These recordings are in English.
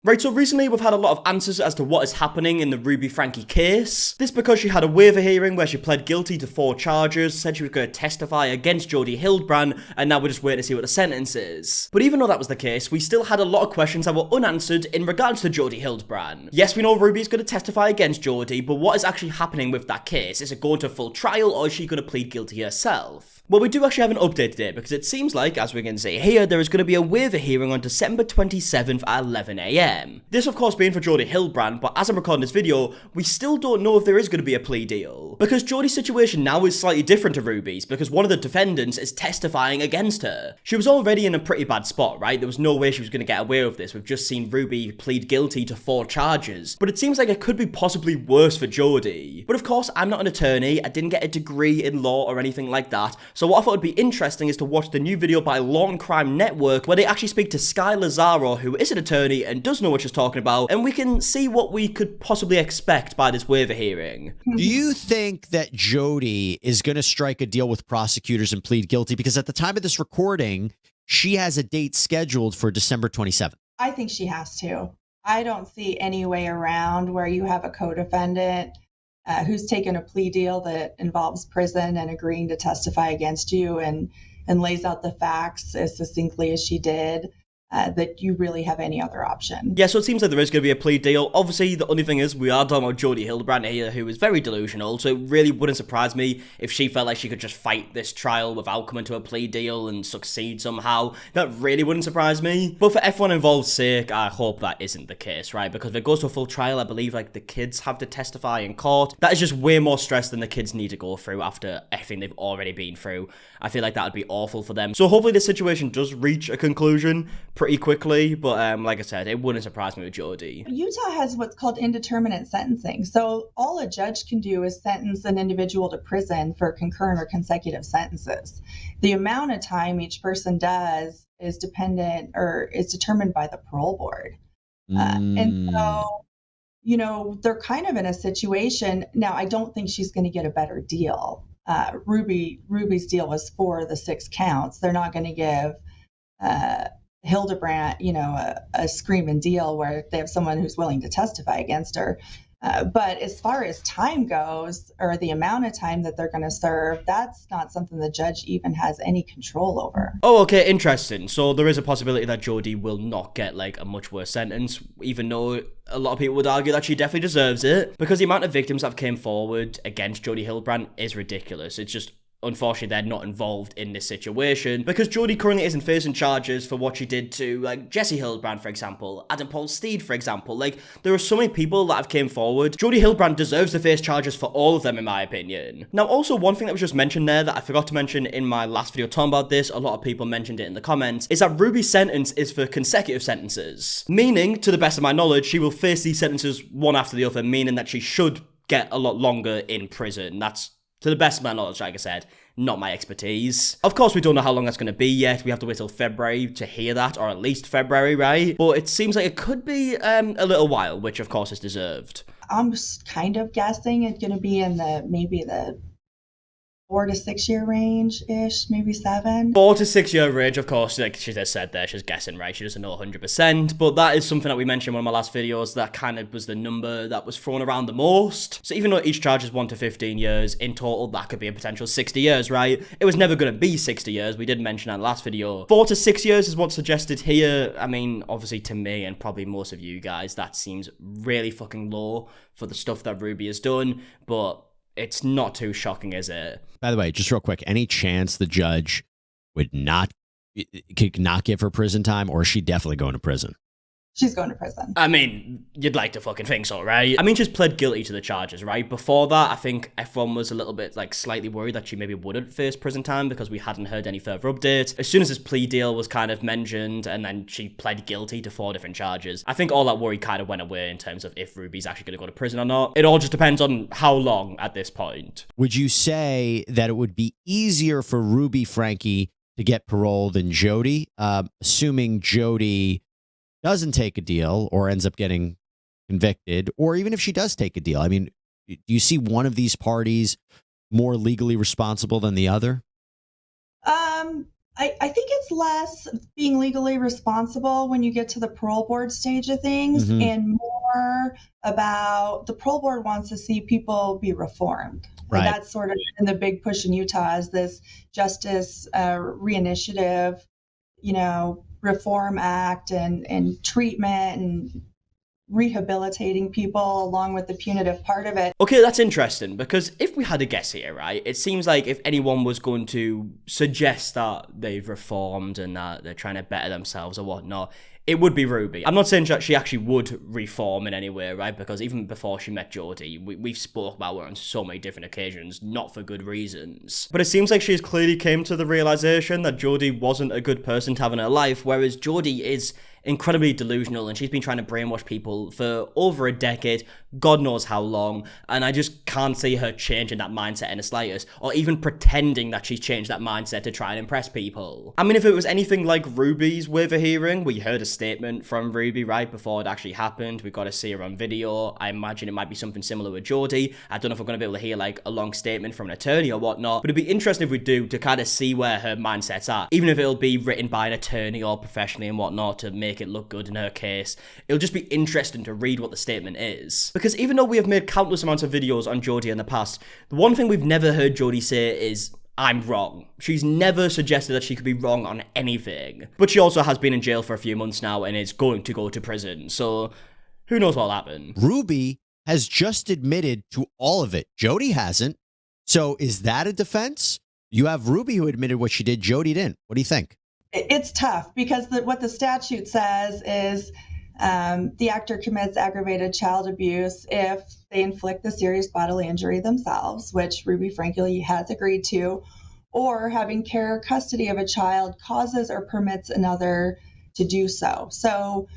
Right, so recently we've had a lot of answers as to what is happening in the Ruby Franke case. This because she had a waiver hearing where she pled guilty to 4 charges, said she was going to testify against Jodi Hildebrandt, and now we're just waiting to see what the sentence is. But even though that was the case, we still had a lot of questions that were unanswered in regards to Jodi Hildebrandt. Yes, we know Ruby is going to testify against Jodi, but what is actually happening with that case? Is it going to full trial, or is she going to plead guilty herself? Well, we do actually have an update today, because it seems like, as we can see here, there is going to be a waiver hearing on December 27th at 11 AM. This of course being for Jodi Hildebrandt, but as I'm recording this video, we still don't know if there is going to be a plea deal. Because Jodi's situation now is slightly different to Ruby's, because one of the defendants is testifying against her. She was already in a pretty bad spot, right? There was no way she was going to get away with this. We've just seen Ruby plead guilty to 4 charges. But it seems like it could be possibly worse for Jodi. But of course, I'm not an attorney, I didn't get a degree in law or anything like that, so what I thought would be interesting is to watch the new video by Law and Crime Network, where they actually speak to Sky Lazaro, who is an attorney and does know what she's talking about, and we can see what we could possibly expect by this waiver hearing. Do you think that Jodi is going to strike a deal with prosecutors and plead guilty? Because at the time of this recording, she has a date scheduled for December 27th. I think she has to. I don't see any way around where you have a co-defendant who's taken a plea deal that involves prison and agreeing to testify against you and lays out the facts as succinctly as she did. That you really have any other option. Yeah, so it seems like there is going to be a plea deal. Obviously, the only thing is, we are talking about Jodi Hildebrandt here, who is very delusional, so it really wouldn't surprise me if she felt like she could just fight this trial without coming to a plea deal and succeed somehow. That really wouldn't surprise me. But for everyone involved's sake, I hope that isn't the case, right? Because if it goes to a full trial, I believe, like, the kids have to testify in court. That is just way more stress than the kids need to go through after everything they've already been through. I feel like that would be awful for them. So hopefully this situation does reach a conclusion pretty quickly, but like I said, it wouldn't surprise me with Jodi. Utah has what's called indeterminate sentencing. So all a judge can do is sentence an individual to prison for concurrent or consecutive sentences. The amount of time each person does is dependent or is determined by the parole board. And so, you know, they're kind of in a situation. Now, I don't think she's going to get a better deal. Ruby's deal was 4 of the 6 counts. They're not going to give Hildebrandt, you know, a screaming deal where they have someone who's willing to testify against her. But as far as time goes, or the amount of time that they're going to serve, that's not something the judge even has any control over. Oh, okay, interesting. So there is a possibility that Jodi will not get, like, a much worse sentence, even though a lot of people would argue that she definitely deserves it, because the amount of victims that have came forward against Jodi Hildebrandt is ridiculous. It's just, unfortunately, they're not involved in this situation, because Jodi currently isn't facing charges for what she did to, like, Jesse Hildebrandt, for example, Adam Paul Steed, for example. Like, there are so many people that have came forward. Jodi Hildebrandt deserves to face charges for all of them, in my opinion. Now, also, one thing that was just mentioned there that I forgot to mention in my last video talking about this, a lot of people mentioned it in the comments, is that Ruby's sentence is for consecutive sentences. Meaning, to the best of my knowledge, she will face these sentences one after the other, meaning that she should get a lot longer in prison. That's, to the best of my knowledge, like I said, not my expertise. Of course, we don't know how long that's going to be yet. We have to wait till February to hear that, or at least February, right? But it seems like it could be a little while, which of course is deserved. I'm kind of guessing it's going to be in maybe the 4 to 6 year range-ish, maybe 7. 4 to 6 year range, of course, like she just said there, she's guessing, right? She doesn't know 100%, but that is something that we mentioned in one of my last videos, that kind of was the number that was thrown around the most. So even though each charge is 1 to 15 years, in total, that could be a potential 60 years, right? It was never going to be 60 years, we did mention that in the last video. 4 to 6 years is what's suggested here. I mean, obviously to me, and probably most of you guys, that seems really fucking low for the stuff that Ruby has done, but it's not too shocking, is it? By the way, just real quick, any chance the judge could not give her prison time, or is she definitely going to prison? She's going to prison. I mean, you'd like to fucking think so, right? I mean, she's pled guilty to the charges, right? Before that, I think everyone was a little bit, like, slightly worried that she maybe wouldn't face prison time because we hadn't heard any further updates. As soon as this plea deal was kind of mentioned, and then she pled guilty to 4 different charges, I think all that worry kind of went away in terms of if Ruby's actually going to go to prison or not. It all just depends on how long at this point. Would you say that it would be easier for Ruby Franke to get parole than Jodi, assuming Jodi doesn't take a deal or ends up getting convicted, or even if she does take a deal? I mean, do you see one of these parties more legally responsible than the other? I think it's less being legally responsible when you get to the parole board stage of things, and more about the parole board wants to see people be reformed. Right. And that's sort of in the big push in Utah is this justice reinitiative, reform act and treatment and rehabilitating people along with the punitive part of it. Okay, that's interesting, because if we had a guess here, right, it seems like if anyone was going to suggest that they've reformed and that they're trying to better themselves or whatnot, it would be Ruby. I'm not saying that she actually would reform in any way, right? Because even before she met Jodi, we've spoke about her on so many different occasions, not for good reasons. But it seems like she's clearly came to the realization that Jodi wasn't a good person to have in her life, whereas Jodi is incredibly delusional and she's been trying to brainwash people for over a decade, God knows how long, and I just can't see her changing that mindset in the slightest, or even pretending that she's changed that mindset to try and impress people. I mean, if it was anything like Ruby's waiver hearing, we heard a statement from Ruby right before it actually happened, we got to see her on video. I imagine it might be something similar with Jodi. I don't know if we're going to be able to hear like a long statement from an attorney or whatnot, but it'd be interesting if we do to kind of see where her mindset's at, even if it'll be written by an attorney or professionally and whatnot to make it look good in her case. It'll just be interesting to read what the statement is. Because even though we have made countless amounts of videos on Jodi in the past, the one thing we've never heard Jodi say is, I'm wrong. She's never suggested that she could be wrong on anything. But she also has been in jail for a few months now and is going to go to prison, so who knows what'll happen. Ruby has just admitted to all of it. Jodi hasn't. So is that a defense? You have Ruby who admitted what she did, Jodi didn't. What do you think? It's tough because what the statute says is the actor commits aggravated child abuse if they inflict the serious bodily injury themselves, which Ruby Franke has agreed to, or having care or custody of a child causes or permits another to do so. So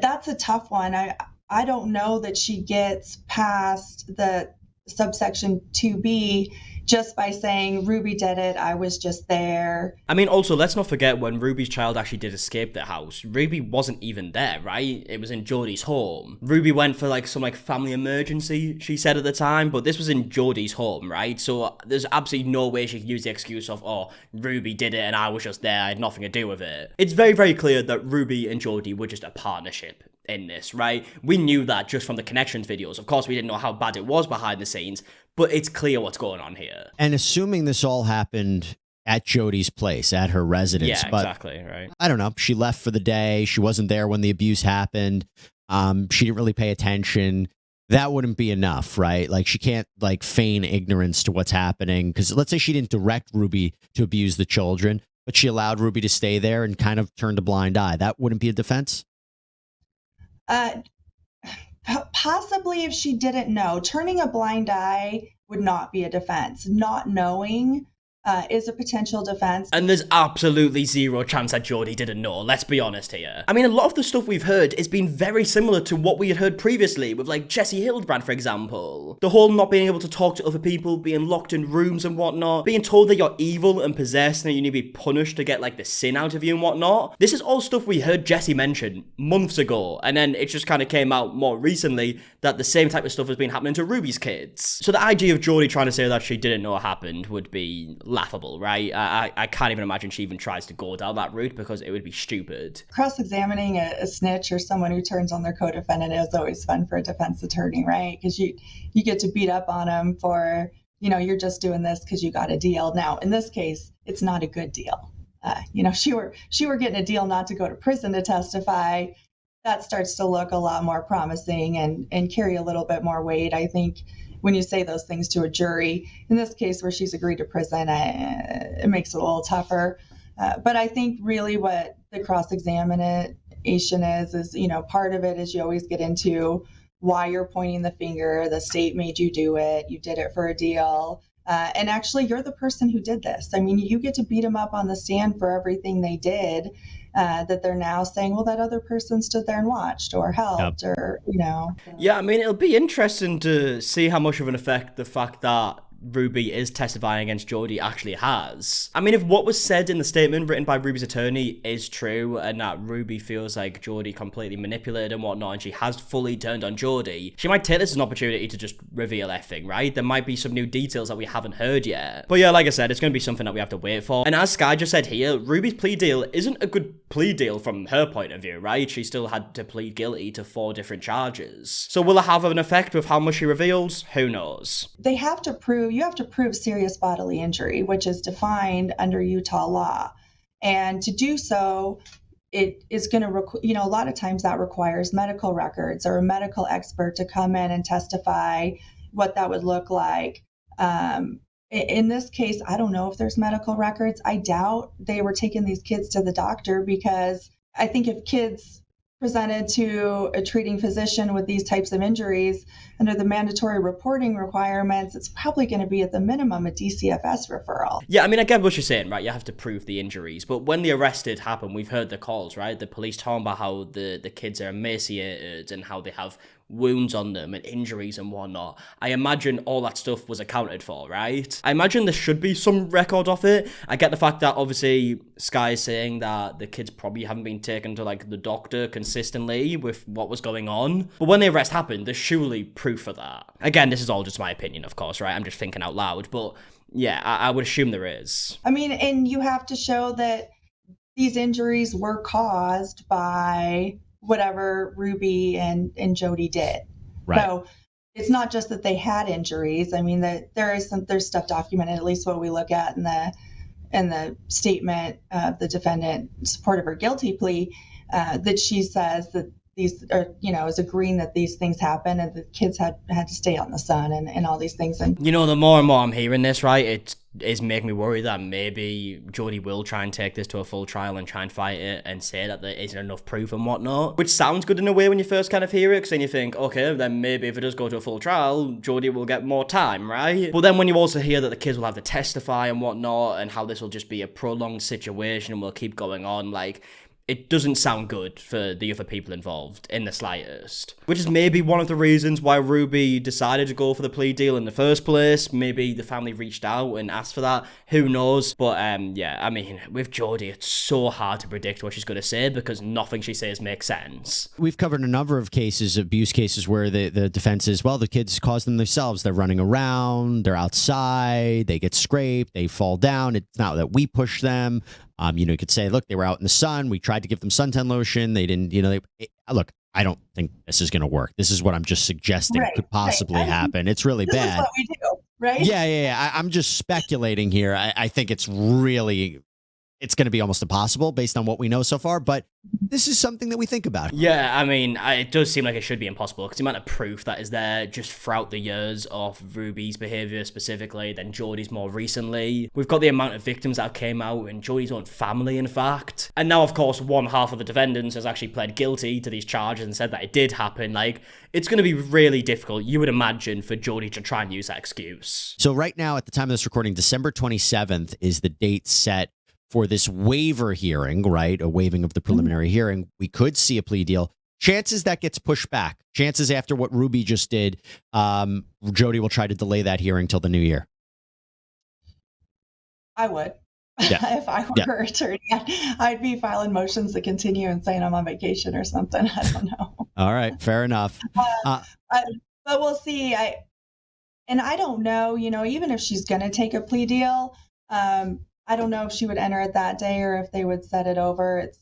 that's a tough one. I don't know that she gets past the subsection 2B just by saying Ruby did it, I was just there. I mean, also, let's not forget when Ruby's child actually did escape the house, Ruby wasn't even there, right? It was in Jodi's home. Ruby went for some family emergency, she said at the time, but this was in Jodi's home, right? So there's absolutely no way she could use the excuse of, oh, Ruby did it and I was just there, I had nothing to do with it. It's very, very clear that Ruby and Jodi were just a partnership in this, right? We knew that just from the Connexions videos. Of course, we didn't know how bad it was behind the scenes, but it's clear what's going on here. And assuming this all happened at Jodi's place, at her residence. Yeah, but exactly, right. I don't know. She left for the day. She wasn't there when the abuse happened. She didn't really pay attention. That wouldn't be enough, right? Like, she can't feign ignorance to what's happening. Because let's say she didn't direct Ruby to abuse the children, but she allowed Ruby to stay there and kind of turned a blind eye. That wouldn't be a defense? Possibly if she didn't know. Turning a blind eye would not be a defense. Not knowing is a potential defense. And there's absolutely zero chance that Jodi didn't know, let's be honest here. I mean, a lot of the stuff we've heard has been very similar to what we had heard previously with Jodi Hildebrandt, for example. The whole not being able to talk to other people, being locked in rooms and whatnot, being told that you're evil and possessed and that you need to be punished to get the sin out of you and whatnot. This is all stuff we heard Jesse mention months ago, and then it just kind of came out more recently that the same type of stuff has been happening to Ruby's kids. So the idea of Jodi trying to say that she didn't know what happened would be laughable, right? I can't even imagine she even tries to go down that route because it would be stupid. Cross-examining a snitch or someone who turns on their co-defendant is always fun for a defense attorney, right? Because you get to beat up on them for, you're just doing this because you got a deal. Now, in this case, it's not a good deal. She were getting a deal not to go to prison to testify. That starts to look a lot more promising and carry a little bit more weight, I think, when you say those things to a jury. In this case, where she's agreed to prison, it makes it a little tougher. But I think really what the cross-examination is, part of it is you always get into why you're pointing the finger. The state made you do it. You did it for a deal. And actually, you're the person who did this. I mean, you get to beat them up on the stand for everything they did. That they're now saying, well, that other person stood there and watched or helped. Yep. Or. Yeah, I mean, it'll be interesting to see how much of an effect the fact that Ruby is testifying against Jodi actually has. I mean, if what was said in the statement written by Ruby's attorney is true, and that Ruby feels like Jodi completely manipulated and whatnot, and she has fully turned on Jodi, she might take this as an opportunity to just reveal everything, right? There might be some new details that we haven't heard yet. But yeah, like I said, it's going to be something that we have to wait for. And as Sky just said here, Ruby's plea deal isn't a good plea deal from her point of view, right? She still had to plead guilty to 4 different charges. So will it have an effect with how much she reveals? Who knows? You have to prove serious bodily injury, which is defined under Utah law. And to do so, it is going to, a lot of times that requires medical records or a medical expert to come in and testify what that would look like. In this case, I don't know if there's medical records. I doubt they were taking these kids to the doctor, because I think if kids presented to a treating physician with these types of injuries under the mandatory reporting requirements, it's probably going to be at the minimum a DCFS referral. Yeah, I mean, I get what you're saying, right? You have to prove the injuries. But when the arrest did happen, we've heard the calls, right? The police talking about how the kids are emaciated and how they have wounds on them and injuries and whatnot. I imagine all that stuff was accounted for, right? I imagine there should be some record of it. I get the fact that obviously Sky is saying that the kids probably haven't been taken to like the doctor consistently with what was going on. But when the arrest happened, there's surely proof of that. Again, this is all just my opinion, of course, right? I'm just thinking out loud. But yeah, I would assume there is. I mean, and you have to show that these injuries were caused by whatever Ruby and Jodi did. Right. So it's not just that they had injuries. I mean, there's stuff documented, at least what we look at in the statement of the defendant in support of her guilty plea, that she says that these are, is agreeing that these things happen and the kids had to stay out in the sun and all these things. And the more and more I'm hearing this, right, it is making me worry that maybe Jodi will try and take this to a full trial and try and fight it and say that there isn't enough proof and whatnot, which sounds good in a way when you first kind of hear it, because then you think, okay, then maybe if it does go to a full trial, Jodi will get more time, right? But then when you also hear that the kids will have to testify and whatnot, and how this will just be a prolonged situation and will keep going on, like, it doesn't sound good for the other people involved in the slightest. Which is maybe one of the reasons why Ruby decided to go for the plea deal in the first place. Maybe the family reached out and asked for that. Who knows? But yeah, I mean, with Jodi, it's so hard to predict what she's going to say because nothing she says makes sense. We've covered a number of cases, abuse cases, where the defense is, well, the kids caused them themselves. They're running around, they're outside, they get scraped, they fall down. It's not that we push them. You could say, look, they were out in the sun. We tried to give them suntan lotion. They didn't, look, I don't think this is going to work. This is what I'm just suggesting could possibly happen. It's really bad. This is what we do, right? Yeah. I'm just speculating here. I think it's going to be almost impossible based on what we know so far, but this is something that we think about. Yeah, I mean, it does seem like it should be impossible because the amount of proof that is there just throughout the years of Ruby's behaviour specifically, then Jodi's more recently. We've got the amount of victims that came out and Jodi's own family, in fact. And now, of course, one half of the defendants has actually pled guilty to these charges and said that it did happen. Like, it's going to be really difficult, you would imagine, for Jodi to try and use that excuse. So right now, at the time of this recording, December 27th is the date set for this waiver hearing, right? A waiving of the preliminary hearing. We could see a plea deal. Chances that gets pushed back. Chances after what Ruby just did, Jodi will try to delay that hearing till the new year. I would. Yeah. If I were her attorney, I'd be filing motions to continue and saying I'm on vacation or something. I don't know. All right. Fair enough. But we'll see. I don't know, even if she's going to take a plea deal, I don't know if she would enter it that day or if they would set it over. It's,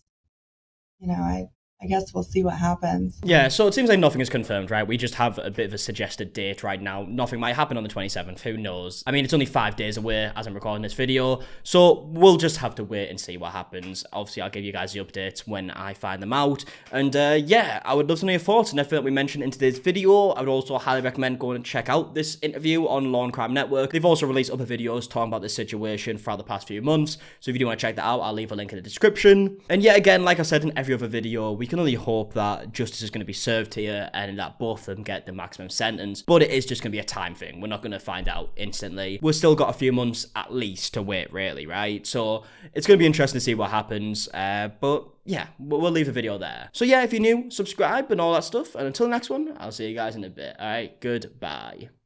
I guess we'll see what happens. Yeah, so it seems like nothing is confirmed, right? We just have a bit of a suggested date right now. Nothing might happen on the 27th. Who knows? I mean, it's only 5 days away as I'm recording this video, so we'll just have to wait and see what happens. Obviously, I'll give you guys the updates when I find them out. And yeah, I would love to know your thoughts on everything that we mentioned in today's video. I would also highly recommend going and check out this interview on Law and Crime Network. They've also released other videos talking about this situation throughout the past few months, so if you do want to check that out, I'll leave a link in the description. And yeah, again, like I said in every other video, we can only hope that justice is going to be served here and that both of them get the maximum sentence, but it is just going to be a time thing. We're not going to find out instantly. We've still got a few months at least to wait, really, right? So it's going to be interesting to see what happens, but yeah, we'll leave the video there. So yeah, if you're new, subscribe and all that stuff, and until the next one, I'll see you guys in a bit. All right, goodbye.